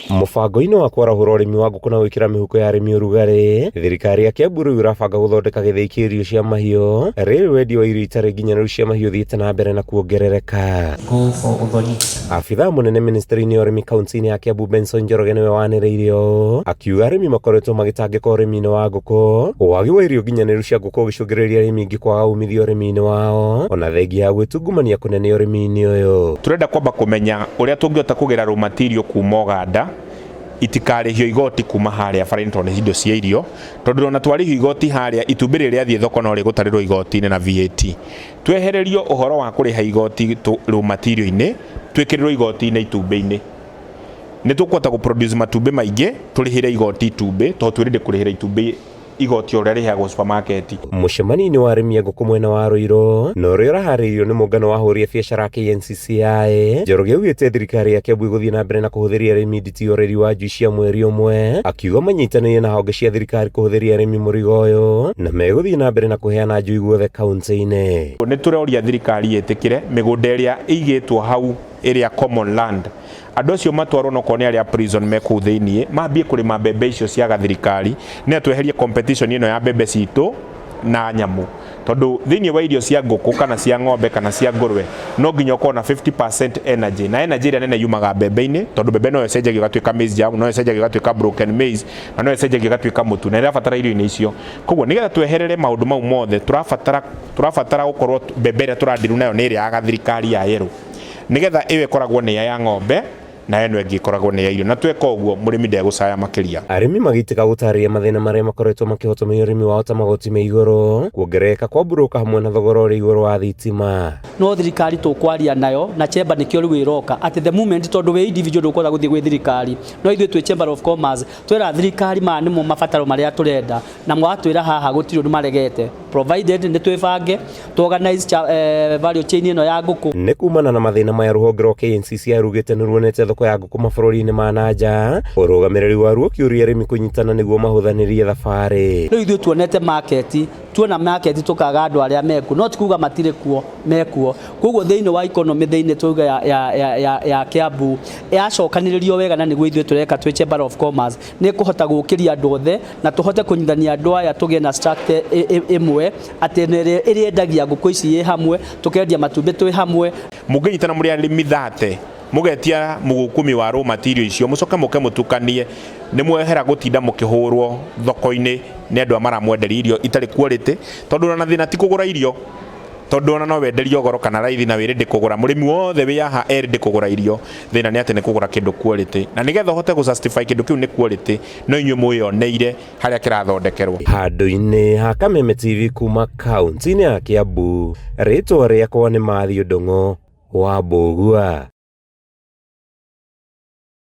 Mũbango-inĩ wa kwarahũra ũrĩmi wa ngũkũ na gwĩkĩra mĩhuko ya arĩmi ũrugarĩ, thirikari ya Kiambu rĩu ĩrabanga gũthondeka gĩthĩi kĩa irio cia mahiũ, rĩrĩ wendia wa irio itarĩ nginyanĩru cia mahiũ ũthiĩte na mbere na kuongerereka. Abithaa mũnene ministry-inĩ ya ũrĩmi kaunti-inĩ ya Kiambu Benson Njoroge nĩwe wanĩrĩire ũũ, akiuga arĩmi makoretwo magĩtangĩka ũrĩmi-inĩ wa ngũkũ, wagi wa irio nginyanĩru cia ngũkũ ũgĩcũngĩrĩria arĩmi aingĩ kwaga umithio ũrĩmi-inĩ wao, ona thengia ya gwĩtungumania kũnene ũrĩmi-inĩ ũyũ. Turenda kwamba kũmenya ũrĩa tũngĩhota kũgĩra raw material kuma Uganda itikarĩhio igoti kuma harĩa bara-inĩ nĩ indo cia irio, tondũ ona twarĩhio igoti harĩa itumbĩ rĩrĩa thiĩ thoko no rĩgũtarĩrwo igoti-inĩ na VAT. Twehererio ũhoro wa kũrĩha igoti raw material-inĩ, twĩkĩrĩrwo igoti-inĩ itumbĩ-inĩ. Nĩ tũkũhota gũproduce matumbĩ maingĩ tũrĩhĩre igoti itumbĩ, tondũ twĩrĩndĩ kũrĩhĩra itumbĩ igoti ũrĩa rĩheagwo supermarket. Mũcemanio-inĩ wa arĩmi a ngũkũ mwena wa Ruiru na ũrĩa ũraharĩirio nĩ mũngano wa ahũri a biacara KNCCI, Njoroge augĩte thirikari ya Kiambu ĩgũthiĩ na mbere na kũhũthĩria arĩmi nditi ũreri wa njui cia mweri ũmwe, akiuga manyitanĩire na honge cia thirikari kũhũthĩria arĩmi mũrigo ũyũ na megũthiĩ na mbere na kũheana njui guothe kaunti-inĩ. Nĩ tũroria thirikari ĩtĩkĩre mĩgũnda ĩrĩa ĩigĩtwo hau ĩrĩa common land, andũ acio matwarwo no kone arĩa prison me kũu thĩiniĩ mambie kũrĩma mbembe icio cia gathirikari, nĩ tweherie competition ĩno ya mbembe citũ na nyamũ, tondũ thĩiniĩ wa irio cia ngũkũ kana cia ng'ombe kana cia ngũrwe no nginya ũkorwo na 50% energy, na energy ĩrĩa nene yumaga mbembe-inĩ, tondũ mbembe no ĩcenjagio ĩgatuĩka maize jamu, no ĩcenjagio ĩgatuĩka broken maize, na no ĩcenjagio ĩgatuĩka mũtu, na ĩrabatara irio-inĩ icio. Koguo nĩgetha tweherere maũndũ mau mothe tũrabatara gũkorwo mbembe ĩrĩa tũrandiru nayo nĩ ĩrĩa ya gathirikari ya yellow, nĩgetha ĩyo ĩkoragwo nĩ ya ng'ombe na eno ĩngĩ ĩkoragwo nĩ ya irio, na tweka ũguo mũrĩmi ndegũcaya makĩria. Arĩmi magĩtĩka gũtarĩria mathĩna marĩa makoretwo makĩhotomia ũrĩmi wao ta magoti me igũrũ, kuongerereka kwa mburũka hamwe na thogora ũrĩ igũrũ wa thitima. No thirikari tũkwaria nayo na chamber nĩkĩo rĩu ĩroka at the moment, tondũ we individual ndũkũhota gũthiĩ gwĩ thirikari, no ithuĩ twĩ chamber of commerce twĩra thirikari maya nĩmo mabataro marĩa tũrenda, na mwatwĩra haha gũtirĩ ũndũ maregete, provided nĩ twĩbange to organize value chain ĩno ya ngũkũ. Nĩ kumana na mathĩna maya rũhonge rwa KNCCI arugĩte nĩ ruonete thoko ya ngũkũ mabũrũri-inĩ ma nanja, ũrũgamĩrĩri waruo ũkĩũria arĩmi kũnyitana nĩguo mahũthanĩrie thabarĩ. Rĩu ithuĩ tuonete market, tuona market tũkaga andũ arĩa mekuo, no ti kuga matirĩ kuo, mekuo. Koguo thĩinĩ wa economy thĩinĩ tuga ya Kiambu yacokanĩrĩrio wega, na nĩguo ithuĩ tũreka twĩ chamber of commerce nĩ kũhota gũkĩria andũ othe na tũhote kũnyithania andũ aya tũgĩe na structure ĩmwe atĩ ĩrĩa endagia ngũkũ ici ĩ hamwe, tũkendia matumbĩ twĩ hamwe. Mũngĩnyitana mũrĩ arĩmi 30 mũgetia mũgũkumi wa raw material icio, mũcoke mũke mũtukanie, nĩ mwehera gũtinda mũkĩhũrwo thoko-inĩ nĩ andũ maramwenderia irio itarĩ quality, tondũ ona thĩna ti kũgũra irio, tondũ ona no wenderio goro kana raithi na wĩrĩndĩ kũgũra. Mũrĩmi wothe wĩ haha erĩndĩ kũgũra irio, thĩna nĩ atĩ nĩ kũgũra kĩndũ quality, na nĩgetha ũhote gũ-justify kĩndũ kĩu nĩ quality no inyuĩ mwĩoneire harĩa kĩrathondekerwo. Handũ-inĩ ha Kameme TV kuma kaunti-inĩ ya Kiambu, rĩtwa rĩakwa nĩ Mathew Ndung'u wa Mbũgua.